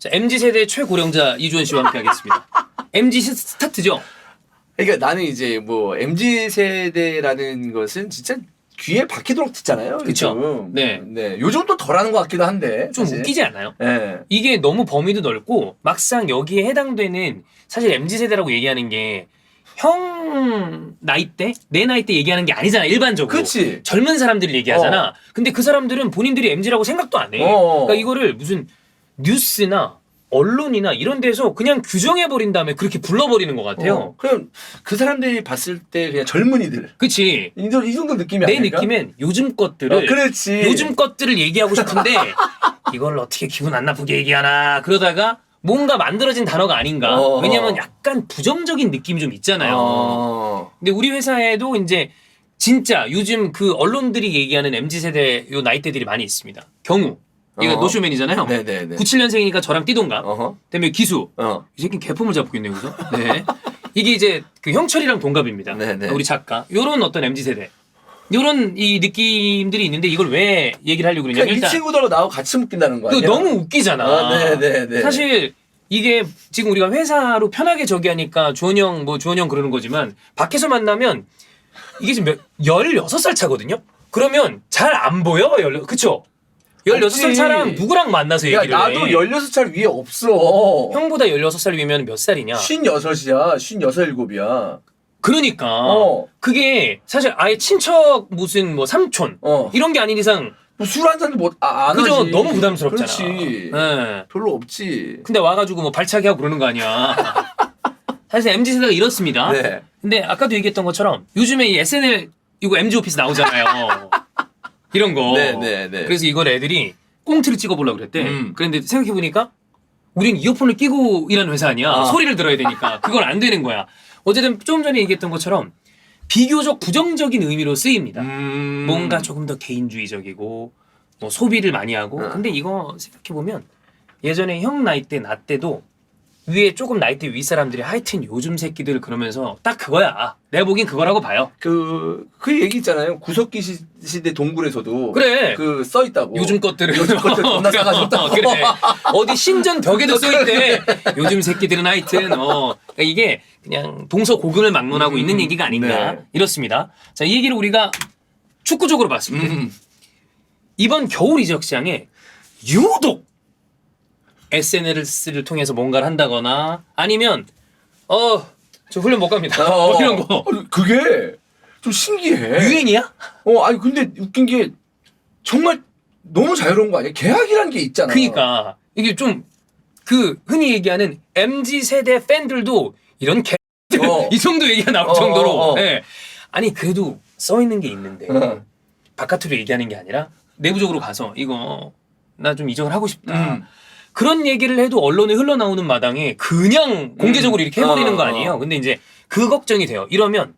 자, MZ세대 최고령자 이주원 씨와 함께 하겠습니다. MZ 스타트죠? 그러니까 나는 이제 뭐 MZ 세대라는 것은 진짜 귀에 박히도록 듣잖아요. 그쵸. 요즘. 네. 네. 요즘 또 덜하는 것 같기도 한데. 좀 사실. 웃기지 않아요? 네. 이게 너무 범위도 넓고 막상 여기에 해당되는 사실 MZ세대라고 얘기하는 게 형 나이대? 내 나이대 얘기하는 게 아니잖아 일반적으로. 그치. 젊은 사람들을 얘기하잖아. 근데 그 사람들은 본인들이 MZ라고 생각도 안 해. 그러니까 이거를 무슨 뉴스나 언론이나 이런 데서 그냥 규정해버린 다음에 그렇게 불러버리는 것 같아요. 그럼 그 사람들이 봤을 때 그냥 젊은이들. 그치? 이 정도 느낌이 내 아닐까? 느낌엔 요즘 것들을 그렇지. 요즘 것들을 얘기하고 싶은데 이걸 어떻게 기분 안 나쁘게 얘기하나 그러다가 뭔가 만들어진 단어가 아닌가. 왜냐면 약간 부정적인 느낌이 좀 있잖아요. 근데 우리 회사에도 이제 진짜 요즘 그 언론들이 얘기하는 MZ세대 요 나이대들이 많이 있습니다. 경우. 얘가 노쇼맨이잖아요. 네네네. 97년생이니까 저랑 띠동갑. 그다음에 기수. 이 새끼는 개품을 잡고 있네요. 그죠? 네. 이게 이제 그 형철이랑 동갑입니다. 네네. 우리 작가. 요런 어떤 MZ세대. 요런 이 느낌들이 있는데 이걸 왜 얘기를 하려고 그러냐면 그러니까 이 친구들하고 나하고 같이 묶인다는 거 아니야? 그 너무 웃기잖아. 네네네. 사실 이게 지금 우리가 회사로 편하게 저기 하니까 주원이 형 그러는 거지만 밖에서 만나면 이게 지금 16살 차거든요? 그러면 잘 안 보여? 그쵸? 16살 차랑 누구랑 만나서 얘기를 해? 나도 16살 위에 없어. 형보다 16살 위면 몇 살이냐? 56이야. 56, 7이야. 그러니까 그게 사실 아예 친척 무슨 뭐 삼촌 이런 게 아닌 이상 뭐 술 한 잔도 안 그죠? 하지. 너무 부담스럽잖아. 그렇지. 네. 별로 없지. 근데 와가지고 뭐 발차기 하고 그러는 거 아니야. 사실 MZ세대가 이렇습니다. 네. 근데 아까도 얘기했던 것처럼 요즘에 이 SNL 이거 MZ 오피스 나오잖아요. 이런 거. 네네네. 그래서 이걸 애들이 꽁트를 찍어보려고 그랬대. 그런데 생각해보니까 우린 이어폰을 끼고 일하는 회사 아니야. 소리를 들어야 되니까. 그건 안 되는 거야. 어쨌든 좀 전에 얘기했던 것처럼 비교적 부정적인 의미로 쓰입니다. 뭔가 조금 더 개인주의적이고 뭐 소비를 많이 하고 근데 이거 생각해보면 예전에 형 나이 때 나 때도 위에 조금 나이대 위 사람들이 하여튼 요즘 새끼들 그러면서 딱 그거야. 내가 보기엔 그거라고 봐요. 그 얘기 있잖아요. 구석기 시대 동굴에서도. 그래. 그 써있다고. 요즘 것들을 존나 싸가지고. 그래. 어디 신전 벽에도 써있대. 요즘 새끼들은 하여튼 그러니까 이게 그냥 동서고금을 막론하고 있는 얘기가 아닌가. 네. 이렇습니다. 자, 이 얘기를 우리가 축구적으로 봤습니다. 이번 겨울 이적 시장에 유독 SNS를 통해서 뭔가를 한다거나 아니면 저 훈련 못 갑니다. 이런 거. 그게 좀 신기해. 유행이야? 아니 근데 웃긴 게 정말 너무 자유로운 거 아니야? 계약이라는 게 있잖아. 그러니까 이게 좀 그 흔히 얘기하는 MZ 세대 팬들도 이런 개 이 정도 얘기가 나올 정도로. 네. 아니 그래도 써 있는 게 있는데 바깥으로 얘기하는 게 아니라 내부적으로 가서 이거 나 좀 이적을 하고 싶다. 그런 얘기를 해도 언론에 흘러나오는 마당에 그냥 공개적으로 이렇게 해버리는 거 아니에요. 근데 이제 그 걱정이 돼요. 이러면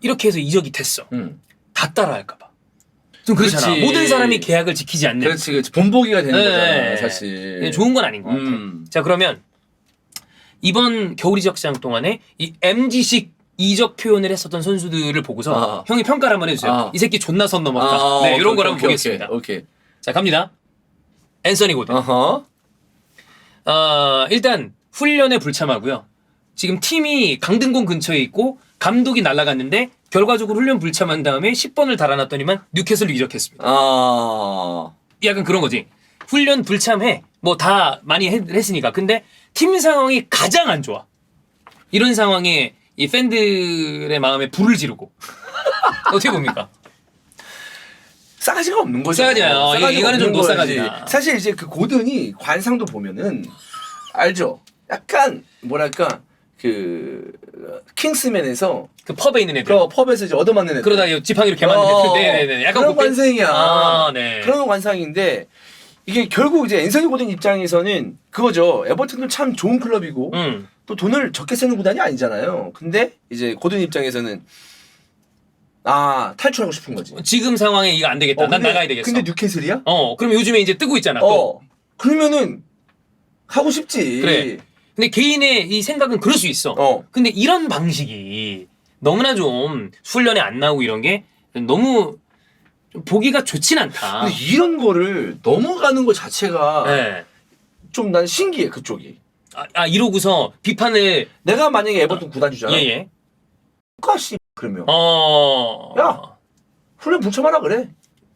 이렇게 해서 이적이 됐어. 다 따라할까 봐. 좀 그렇잖아. 그렇지. 모든 사람이 계약을 지키지 않는. 그렇지. 본보기가 되는 네. 거잖아, 사실. 좋은 건 아닌 것 같아. 자, 그러면 이번 겨울 이적 시장 동안에 이 MZ식 이적 표현을 했었던 선수들을 보고서 형이 평가를 한번 해주세요. 이 새끼 존나 선 넘었다. 네, 이런 걸 한번 보겠습니다. 오케이. 자, 갑니다. 앤서니 고든. 일단 훈련에 불참하고요. 지금 팀이 강등권 근처에 있고 감독이 날아갔는데 결과적으로 훈련 불참한 다음에 10번을 달아놨더니만 뉴캐슬로 이적했습니다. 약간 그런 거지. 훈련 불참해. 뭐 다 많이 했으니까. 근데 팀 상황이 가장 안 좋아. 이런 상황에 이 팬들의 마음에 불을 지르고. 어떻게 봅니까? 싸가지가 없는 거죠. 싸가지야. 이거는 좀 노싸가지다. 사실 이제 그 고든이 관상도 보면은 알죠. 약간 뭐랄까 그 킹스맨에서 그 펍에 있는 애들. 그 펍에서 이제 얻어맞는 애들. 그러다 지팡이로 개 맞는 애들. 네네네. 약간 그런 관상이야. 네. 그런 관상인데 이게 결국 이제 앤서니 고든 입장에서는 그거죠. 에버튼도 참 좋은 클럽이고 또 돈을 적게 쓰는 구단이 아니잖아요. 근데 이제 고든 입장에서는 탈출하고 싶은 거지. 지금 상황에 이거 안 되겠다. 난 나가야 되겠어. 근데 뉴캐슬이야? 그럼 요즘에 이제 뜨고 있잖아. 또. 그러면은 하고 싶지. 그래. 근데 개인의 이 생각은 그럴 수 있어. 근데 이런 방식이 너무나 좀 훈련에 안 나오고 이런 게 너무 좀 보기가 좋진 않다. 근데 이런 거를 넘어가는 것 자체가 네. 좀 난 신기해 그쪽이. 이러고서 비판을 내가 만약에 에버튼 구단주잖아. 예예. 까씨 그러면. 어. 야 훈련 불참하라 그래.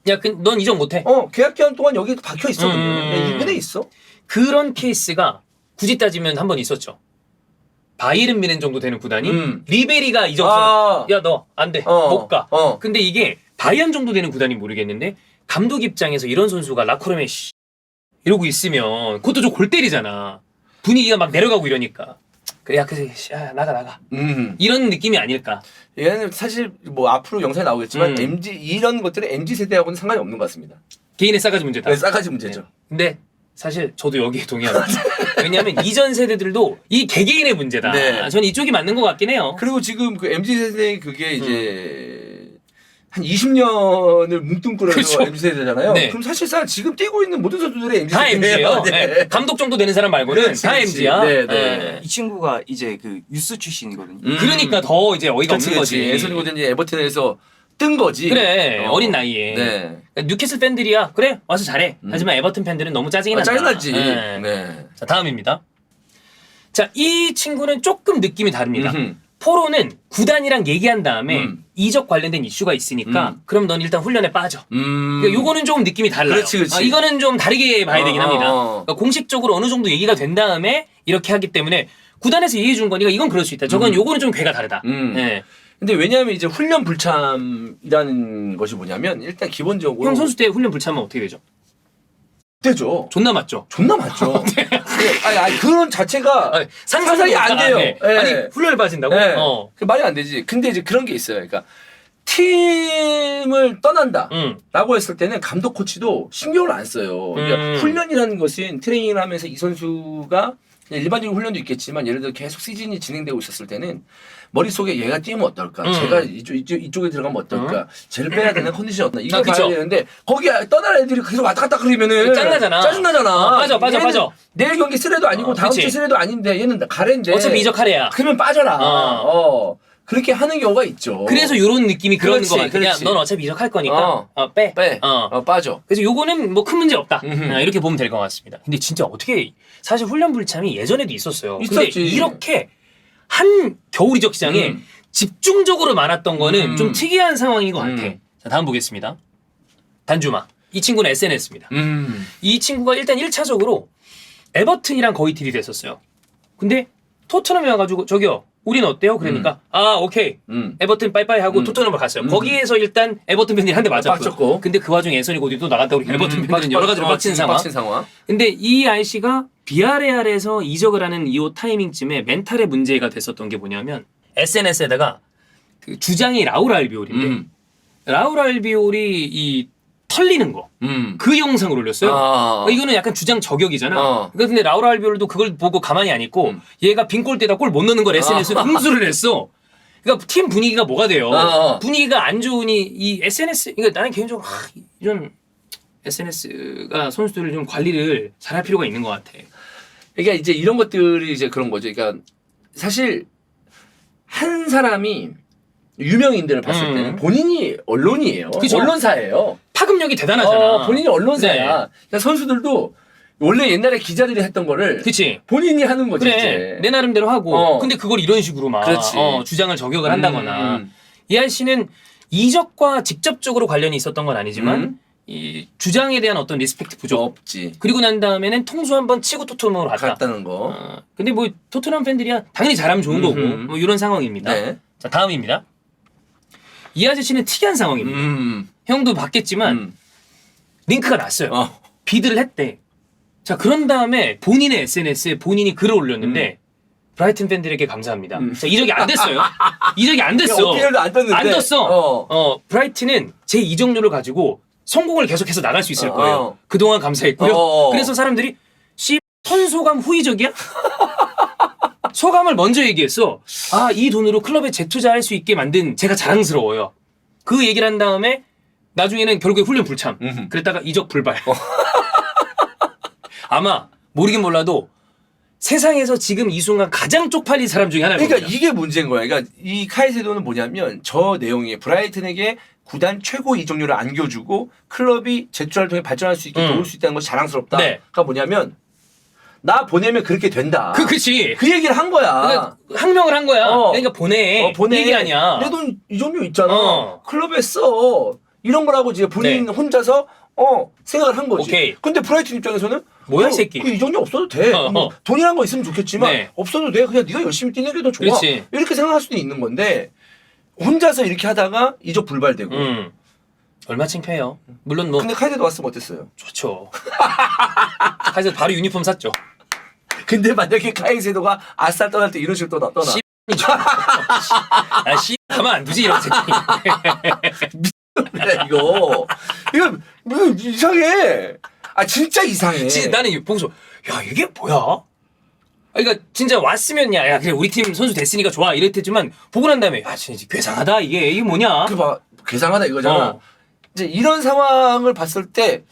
야, 넌 이적 못해. 계약 기간 동안 여기 박혀 있어. 그냥 2군에 있어. 그런 케이스가 굳이 따지면 한 번 있었죠. 바이에른 뮌헨 정도 되는 구단이 리베리가 이적 야, 너 안 돼. 못 가. 근데 이게 바이언 정도 되는 구단이 모르겠는데 감독 입장에서 이런 선수가 라커룸에 이러고 있으면 그것도 좀 골 때리잖아. 분위기가 막 내려가고 이러니까. 그래, 야, 나가. 이런 느낌이 아닐까. 얘는 사실 뭐 앞으로 영상에 나오겠지만 MZ 이런 것들은 MZ 세대하고는 상관이 없는 것 같습니다. 개인의 싸가지 문제다. 네, 싸가지 문제죠. 네. 근데 사실 저도 여기에 동의합니다. 왜냐하면 이전 세대들도 이 개개인의 문제다. 네. 저는 이쪽이 맞는 것 같긴 해요. 그리고 지금 그 MZ 세대 그게 이제 한 20년을 뭉뚱그려서 그렇죠. MZ 세대잖아요. 네. 그럼 사실상 지금 뛰고 있는 모든 선수들의 MZ 다 세대예요. MG예요. 네. 감독 정도 되는 사람 말고는 그렇지, 다 그렇지. MG야. 네. 이 친구가 이제 그 유스 출신이거든요. 그러니까 더 이제 어이가 없는 거지. 앤서니 고든이 에버튼에서 뜬 거지. 그래, 어린 나이에. 네. 그러니까 뉴캐슬 팬들이야. 그래, 와서 잘해. 하지만 에버튼 팬들은 너무 짜증이 난다. 짜증나지. 네. 네. 자, 다음입니다. 자, 이 친구는 조금 느낌이 다릅니다. 포로는 구단이랑 얘기한 다음에 이적 관련된 이슈가 있으니까 그럼 넌 일단 훈련에 빠져. 그러니까 요거는 좀 느낌이 달라요. 그렇지. 이거는 좀 다르게 봐야 되긴 합니다. 그러니까 공식적으로 어느 정도 얘기가 된 다음에 이렇게 하기 때문에 구단에서 얘기해 준 거니까 이건 그럴 수 있다. 저건 요거는 좀 괴가 다르다. 네. 근데 왜냐하면 이제 훈련 불참이라는 것이 뭐냐면 일단 기본적으로 형 선수 때 훈련 불참하면 어떻게 되죠? 되죠. 존나 맞죠? 존나 맞죠. 아니 그런 자체가 상상이 안 돼요. 네. 네. 아니 훈련을 빠진다고? 네. 그 말이 안 되지. 근데 이제 그런 게 있어요. 그러니까 팀을 떠난다라고 했을 때는 감독 코치도 신경을 안 써요. 그러니까 훈련이라는 것은 트레이닝을 하면서 이 선수가 일반적인 훈련도 있겠지만 예를 들어 계속 시즌이 진행되고 있었을 때는 머릿속에 얘가 뛰면 어떨까? 제가 이쪽에 들어가면 어떨까? 쟤를 빼야 되는 컨디션이 어떨까? 이걸 봐야 되는데 거기 떠날 애들이 계속 왔다 갔다 그러면은 짜증나잖아. 빠져. 내일 경기 쓰레도 아니고 다음 주 쓰레도 아닌데 얘는 가래인데 어차피 이적 하래야. 그러면 빠져라. 그렇게 하는 경우가 있죠. 그래서 요런 느낌이 그런 거 같아. 그냥 그렇지. 넌 어차피 이적할 거니까 빼. 빠져. 그래서 요거는 뭐 큰 문제 없다. 이렇게 보면 될 것 같습니다. 근데 진짜 어떻게 사실 훈련 불참이 예전에도 있었어요. 근데 있었지. 이렇게 한 겨울 이적 시장에 집중적으로 많았던 거는 좀 특이한 상황인 것 같아. 자, 다음 보겠습니다. 단주마. 이 친구는 SNS입니다. 이 친구가 일단 1차적으로 에버튼이랑 거의 딜이 됐었어요. 근데 토트넘에 와가지고 저기요. 우린 어때요? 그러니까 오케이 에버튼 빠이빠이 하고 토트넘을 갔어요. 거기에서 일단 에버튼 팬들이 한 대 맞았고 근데 그 와중에 앤서니 고든이 또 나갔다고 에버튼 팬들은 여러 가지로 빡친 상황. 근데 이 아이씨가 비아레알에서 이적을 하는 이 타이밍쯤에 멘탈의 문제가 됐었던 게 뭐냐면 SNS에다가 그 주장이 라울 알비올인데 라울 알비올이 이 털리는 거. 그 영상을 올렸어요. 이거는 약간 주장 저격이잖아. 근데 라울 알비올도 그걸 보고 가만히 안 있고 얘가 빈 골대에다 골 못 넣는 걸 SNS에 홍수를 했어. 그러니까 팀 분위기가 뭐가 돼요? 분위기가 안 좋으니 이 SNS 그러니까 나는 개인적으로 이런 SNS가 선수들을 좀 관리를 잘할 필요가 있는 것 같아. 그러니까 이제 이런 것들이 이제 그런 거죠. 그러니까 사실 한 사람이 유명인들을 봤을 때는 본인이 언론이에요. 그쵸? 언론사예요. 파급력이 대단하잖아. 본인이 언론사야. 네. 그러니까 선수들도 원래 옛날에 기자들이 했던 거를 그치. 본인이 하는 거지. 그래. 이제. 내 나름대로 하고. 근데 그걸 이런 식으로 막 주장을 저격을 한다거나. 이 아저씨는 이적과 직접적으로 관련이 있었던 건 아니지만 이 주장에 대한 어떤 리스펙트 부족. 없지. 그리고 난 다음에는 통수 한번 치고 토트넘으로 갔다는 거. 근데 뭐 토트넘 팬들이야 당연히 잘하면 좋은 거고 뭐 이런 상황입니다. 네. 자, 다음입니다. 이 아저씨는 특이한 상황입니다. 형도 봤겠지만 링크가 났어요. 비드를 했대. 자, 그런 다음에 본인의 SNS에 본인이 글을 올렸는데 브라이튼 팬들에게 감사합니다. 자, 이적이 안 됐어요. 이적이 안 됐어. 안 떴는데. 안 떴어. 브라이튼은 제 이적료를 가지고 성공을 계속해서 나갈 수 있을 거예요. 그동안 감사했고요. 그래서 사람들이 선소감 후의적이야? 소감을 먼저 얘기했어. 이 돈으로 클럽에 재투자할 수 있게 만든 제가 자랑스러워요. 그 얘기를 한 다음에 나중에는 결국에 훈련 불참. 그랬다가 이적 불발. 아마 모르긴 몰라도 세상에서 지금 이 순간 가장 쪽팔린 사람 중에 하나거든요. 그러니까 이게 문제인 거야. 그러니까 이 카이세도는 뭐냐면 저 내용이 브라이튼에게 구단 최고 이적료를 안겨주고 클럽이 제출 활동에 발전할 수 있게 도울 수 있다는 것이 자랑스럽다. 그러니까 뭐냐면 나 보내면 그렇게 된다. 그치. 그 얘기를 한 거야. 그러니까 항명을 한 거야. 그러니까 보내. 보내. 얘기 아니야. 내 돈 이 정도 있잖아. 클럽에 써. 이런 거라고 이제 본인 네. 혼자서 생각을 한 거지. 오케이. 근데 브라이튼 입장에서는 뭐야, 이 새끼. 이 정도 없어도 돼. 뭐 돈이란 거 있으면 좋겠지만 네. 없어도 돼. 그냥 네가 열심히 뛰는 게 더 좋아. 그렇지. 이렇게 생각할 수도 있는 건데 혼자서 이렇게 하다가 이적 불발되고. 얼마 창피해요. 물론 뭐 근데 카이세도 왔으면 어땠어요? 좋죠. 카이세 바로 유니폼 샀죠. 근데 만약에 카이세도가 아스날 떠날 때 이런 식으로 떠나. 씨 가만 안 두지 이런 새끼. 야, 이거 뭐 이상해. 아 진짜 이상해. 진짜 나는 보고서 야 이게 뭐야? 그러니까 진짜 왔으면 야 그래 우리 팀 선수 됐으니까 좋아 이랬지만 보고 난 다음에 야 진짜 괴상하다 이게 뭐냐? 그 봐, 괴상하다 이거잖아. 이제 이런 상황을 봤을 때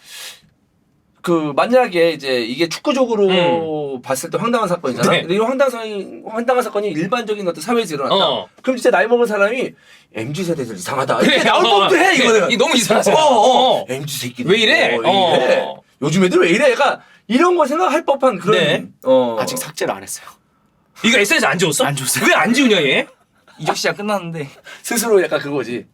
그 만약에 이제 이게 축구적으로 봤을 때 황당한 사건이잖아. 네. 근데 이 황당한 사건이 일반적인 어떤 사회에서 일어났다. 그럼 진짜 나이 먹은 사람이 MZ 세대들 이상하다. 이렇게 나올 법도 해 이거는. 이 너무 이상하잖아. MZ 새끼들 왜 이래? 요즘 애들 왜 이래? 얘가 이런 거 생각할 법한 그런. 네. 아직 삭제를 안 했어요. 이거 SNS 안 지웠어? 안 지웠어요. 왜 안 지우냐 얘? 이적 시장 끝났는데 스스로 약간 그거지.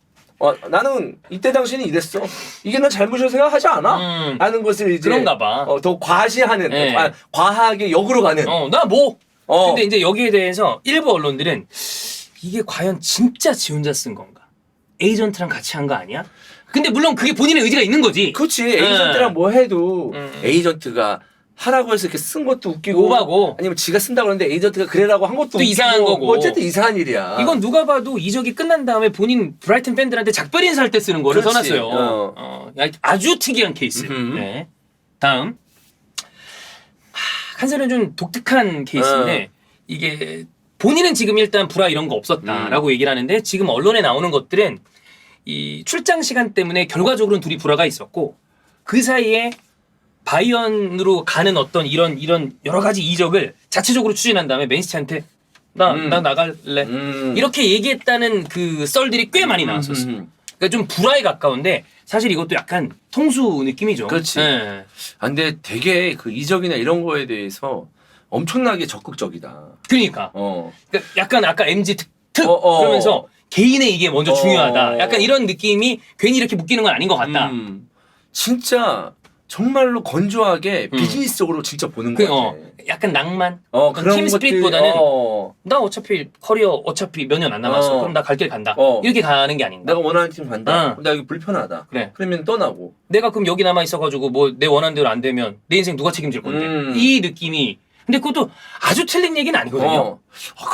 나는 이때 당시는 이랬어. 이게 난 잘못이라고 생각하지 않아. 라는 것을 이제 그런가 봐. 더 과시하는, 네. 과하게 역으로 가는. 나 뭐? 어. 근데 이제 여기에 대해서 일부 언론들은 이게 과연 진짜 지 혼자 쓴 건가? 에이전트랑 같이 한 거 아니야? 근데 물론 그게 본인의 의지가 있는 거지. 그렇지. 에이전트랑 뭐 해도 음. 에이전트가 하라고 해서 이렇게 쓴 것도 웃기고. 오바고. 아니면 지가 쓴다고 그러는데 에이전트가 그래라고 한 것도 또 웃기고. 이상한 거고. 뭐 어쨌든 이상한 일이야. 이건 누가 봐도 이적이 끝난 다음에 본인 브라이튼 팬들한테 작별 인사할 때 쓰는 거를 그렇지. 써놨어요. 아주 특이한 케이스. 음흠. 네. 다음. 칸셀은 좀 독특한 케이스인데 이게 본인은 지금 일단 불화 이런 거 없었다라고 얘기를 하는데 지금 언론에 나오는 것들은 이 출장 시간 때문에 결과적으로는 둘이 불화가 있었고 그 사이에 바이언으로 가는 어떤 이런 여러 가지 이적을 자체적으로 추진한 다음에 맨시티한테 나 나갈래 이렇게 얘기했다는 그 썰들이 꽤 많이 나왔었어. 그러니까 좀 불화에 가까운데 사실 이것도 약간 통수 느낌이죠. 그렇지. 네. 근데 되게 그 이적이나 이런 거에 대해서 엄청나게 적극적이다. 그러니까. 그러니까 약간 아까 MG 특 그러면서 개인의 이게 먼저 중요하다. 약간 이런 느낌이 괜히 이렇게 묶이는 건 아닌 것 같다. 진짜 정말로 건조하게 비즈니스적으로 진짜 보는 것 같아. 약간 낭만. 그런 팀 것들, 스피릿보다는 나 어차피 커리어 어차피 몇 년 안 남았어. 그럼 나 갈 길 간다. 이렇게 가는 게 아닌가. 내가 원하는 팀 간다. 나 여기 불편하다. 그래. 그러면 떠나고. 내가 그럼 여기 남아 있어가지고 뭐 내 원하는 대로 안 되면 내 인생 누가 책임질 건데. 이 느낌이. 근데 그것도 아주 틀린 얘기는 아니거든요.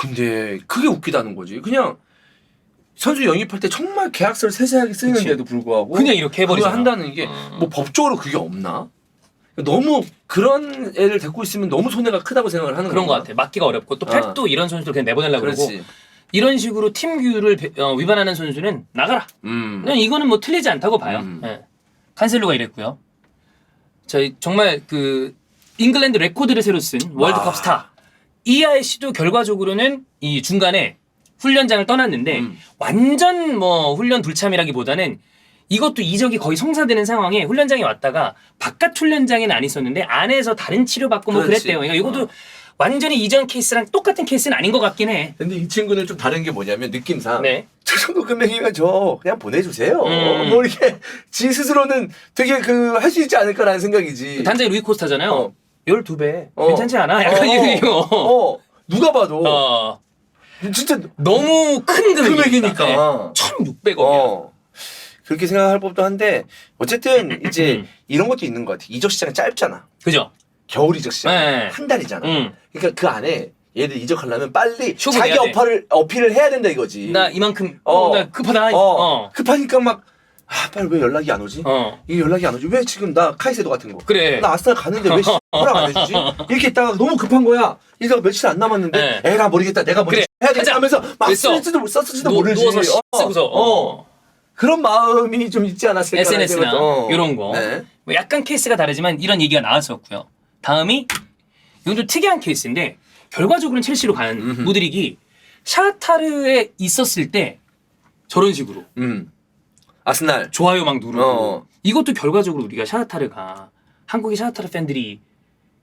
근데 그게 웃기다는 거지. 그냥 선수 영입할 때 정말 계약서를 세세하게 쓰는데도 불구하고 그냥 이렇게 해버리잖아. 그걸 한다는 게 뭐 법적으로 그게 없나? 너무 그런 애를 데리고 있으면 너무 손해가 크다고 생각을 하는 그런 것 건가? 같아. 막기가 어렵고 또 펩도 이런 선수들 그냥 내보내려고 그러고 그렇지. 이런 식으로 팀 규율을 위반하는 선수는 나가라. 그냥 이거는 뭐 틀리지 않다고 봐요. 예. 칸셀로가 이랬고요. 저희 정말 그 잉글랜드 레코드를 새로 쓴 월드컵 스타 이하이 씨도 결과적으로는 이 중간에 훈련장을 떠났는데 완전 뭐 훈련 불참이라기보다는 이것도 이적이 거의 성사되는 상황에 훈련장에 왔다가 바깥 훈련장에는 안 있었는데 안에서 다른 치료받고 뭐 그렇지. 그랬대요. 그러니까 이것도 완전히 이전 케이스랑 똑같은 케이스는 아닌 것 같긴 해. 근데 이 친구는 좀 다른 게 뭐냐면 느낌상 네. 저 정도 금액이면 저 그냥 보내주세요. 뭐 이렇게 지 스스로는 되게 그 할 수 있지 않을까라는 생각이지. 단장이 루이 코스타잖아요. 12배. 어. 괜찮지 않아? 약간 이거. 누가 봐도 진짜 너무 큰 금액이니까. 1,600억이야. 그렇게 생각할 법도 한데 어쨌든 이제 이런 것도 있는 것 같아. 이적 시장이 짧잖아. 그죠? 겨울 이적 시장 네. 한 달이잖아. 응. 그러니까 그 안에 얘들 이적하려면 빨리 쇼부 자기 내야 돼. 어필을 해야 된다 이거지. 나 이만큼 나 급하다. 급하니까 막 빨리 왜 연락이 안 오지? 이게 연락이 안 오지? 왜 지금 나 카이세도 같은 거. 그래. 나 아스날 가는데 왜 허락 안 해주지? 이렇게 있다가 너무 급한 거야. 이래서 며칠 안 남았는데 에라 모르겠다. 내가 먼저 그래. 해야 되겠다 가자. 하면서 막 됐어. 썼을지도 모르지. 누워서 쓰고서. 그런 마음이 좀 있지 않았을까. SNS나 이런 거. 네. 뭐 약간 케이스가 다르지만 이런 얘기가 나왔었고요. 다음이 이건 좀 특이한 케이스인데 결과적으로는 첼시로 간 무드릭이 샤타르에 있었을 때 저런 식으로 아스날 좋아요 막 누르고 이것도 결과적으로 우리가 샤타르가 한국의 샤타르 팬들이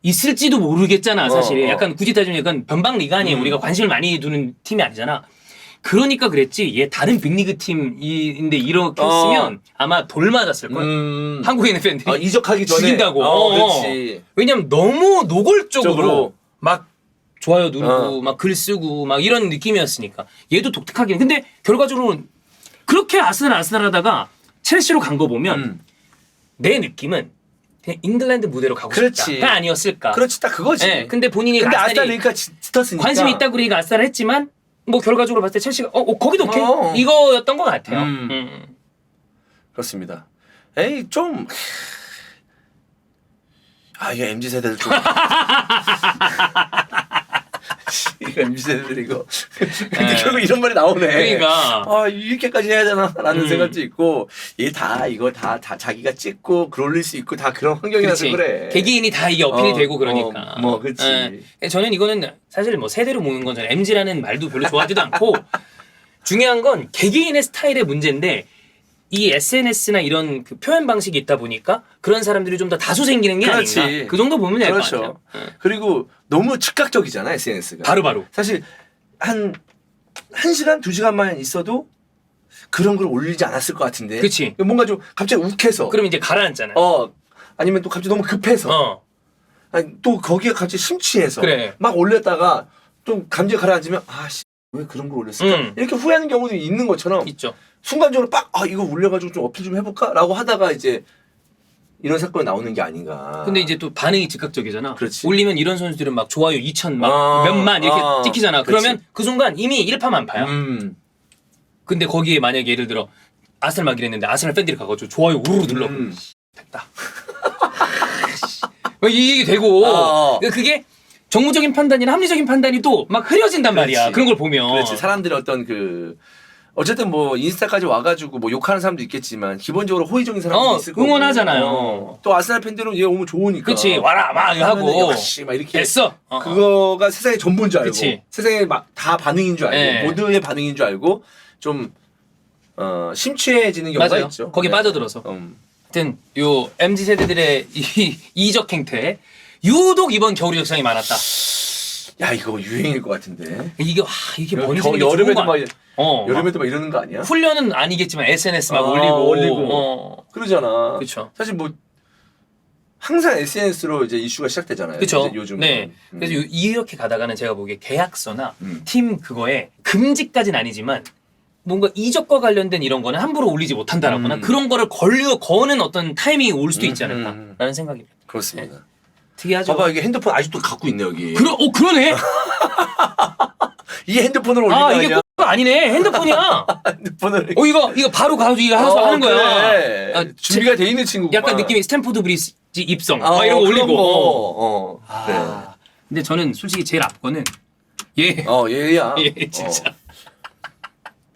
있을지도 모르겠잖아 사실. 어. 약간 굳이 따지면 약간 변방 리가 아니에요. 우리가 관심을 많이 두는 팀이 아니잖아. 그러니까 그랬지. 얘 다른 빅리그 팀인데 이렇게 했으면 아마 돌 맞았을 걸. 한국에 있는 팬들이 이적하기 전에 죽인다고. 그렇지. 왜냐면 너무 노골적으로 쪽으로. 막 좋아요 누르고 막 글 쓰고 막 이런 느낌이었으니까 얘도 독특하긴. 근데 결과적으로는 그렇게 아스날 하다가 첼시로 간 거 보면 내 느낌은 그냥 잉글랜드 무대로 가고 그렇지. 싶다가 아니었을까. 그렇지, 딱 그거지. 네, 근데 본인이 근데 아스날이 아스날이니까 짙었으니까. 관심이 있다고 그러니까 아스날 했지만 뭐 결과적으로 봤을 때 첼시가 거기도 오케이 이거였던 것 같아요. 그렇습니다. 에이 좀. 이게 MZ 세대들 좀. 이거 MZ 세대들 이거. 근데 결국 이런 말이 나오네. 그러니까. 이렇게까지 해야 되나라는 생각도 있고, 이거 다 자기가 찍고 글 올릴 수 있고 다 그런 환경이라서 그렇지. 그래. 개개인이 다 이게 어필이 되고 그러니까. 그렇지. 저는 이거는 사실 뭐 세대로 모는 건 저는 MZ라는 말도 별로 좋아하지도 않고 중요한 건 개개인의 스타일의 문제인데 이 SNS나 이런 그 표현 방식이 있다 보니까 그런 사람들이 좀 더 다수 생기는 게 그렇지. 아닌가. 그 정도 보면 될 것 그렇죠. 같아요. 그리고 너무 즉각적이잖아 SNS가. 바로바로. 사실 한 1시간 2시간만 있어도 그런 걸 올리지 않았을 것 같은데. 그치. 뭔가 좀 갑자기 욱해서. 그럼 이제 가라앉잖아요. 아니면 또 갑자기 너무 급해서. 아니, 또 거기에 갑자기 심취해서. 그래. 막 올렸다가 좀 감정이 가라앉으면 왜 그런 걸 올렸을까? 이렇게 후회하는 경우도 있는 것처럼. 있죠. 순간적으로 이거 올려가지고 좀 어필 좀 해볼까? 라고 하다가 이제 이런 사건이 나오는 게 아닌가. 근데 이제 또 반응이 즉각적이잖아. 그렇지. 올리면 이런 선수들은 막 좋아요 2천 막 몇만 이렇게 찍히잖아. 그렇지. 그러면 그 순간 이미 일파만파야. 근데 거기에 만약에 예를 들어 아스날 막 이랬는데 아스날 팬들이 가가지고 좋아요 우르르 눌러. 됐다. 막 이게 되고 그게 정무적인 판단이나 합리적인 판단이 또 막 흐려진단 말이야. 그렇지. 그런 걸 보면. 그렇지. 사람들의 어떤 어쨌든 뭐 인스타까지 와가지고 뭐 욕하는 사람도 있겠지만 기본적으로 호의적인 사람도 있을 거고. 응원하잖아요. 또 아스날 팬들은 얘 오면 좋으니까. 그렇지. 와라 막 하고. 역시 막 이렇게. 됐어. 그거가 세상의 전부인 줄 알고. 그치. 세상에 막 다 반응인 줄 알고. 네. 모두의 반응인 줄 알고 좀 심취해지는 경우가 맞아요. 있죠. 거기에 빠져들어서. 하여튼 요 MZ 세대들의 이 이적 행태 유독 이번 겨울이 적상이 많았다. 야 이거 유행일 것 같은데. 이게 번지는 게 여름에도 좋은 거 막 여름에도 막 이러는 거 아니야? 훈련은 아니겠지만 SNS 막 올리고. 그러잖아. 그렇죠. 사실 뭐 항상 SNS로 이제 이슈가 시작되잖아요. 그렇죠. 요즘. 네. 그래서 이렇게 가다가는 제가 보기에 계약서나 팀 그거에 금지까지는 아니지만 뭔가 이적과 관련된 이런 거는 함부로 올리지 못한다라거나 그런 거를 거는 어떤 타이밍이 올 수도 있지 않을까라는 생각입니다. 그렇습니다. 특이하죠. 봐봐 이게 핸드폰 아직도 갖고 있네 여기. 그러네. 이 핸드폰으로 올린 거 이게 아니야? X가 아니네. 핸드폰이야. 핸드폰을. 이거 바로 가서 이거 하는 거야. 그래. 준비가 돼 있는 친구구만. 약간 느낌이 스탠포드 브리지 입성 막 이런 거 올리고. 그래. 근데 저는 솔직히 제일 앞거는 얘야. 얘 진짜.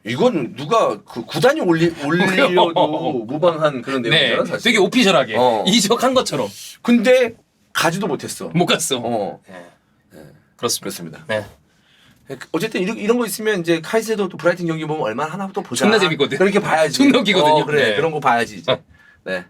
이건 누가 구단이 올려도 무방한 그런 내용이잖아 사실. 되게 오피셜하게 이적한 것처럼. 근데 가지도 못했어. 못 갔어. 그렇습니다. 네. 어쨌든 이런 거 있으면 이제 카이세도 또 브라이튼 경기 보면 얼마나 하나 또 보자. 존나 재밌거든. 그렇게 봐야지. 존나 웃기거든요. 그래 네. 그런 거 봐야지 이제. 네.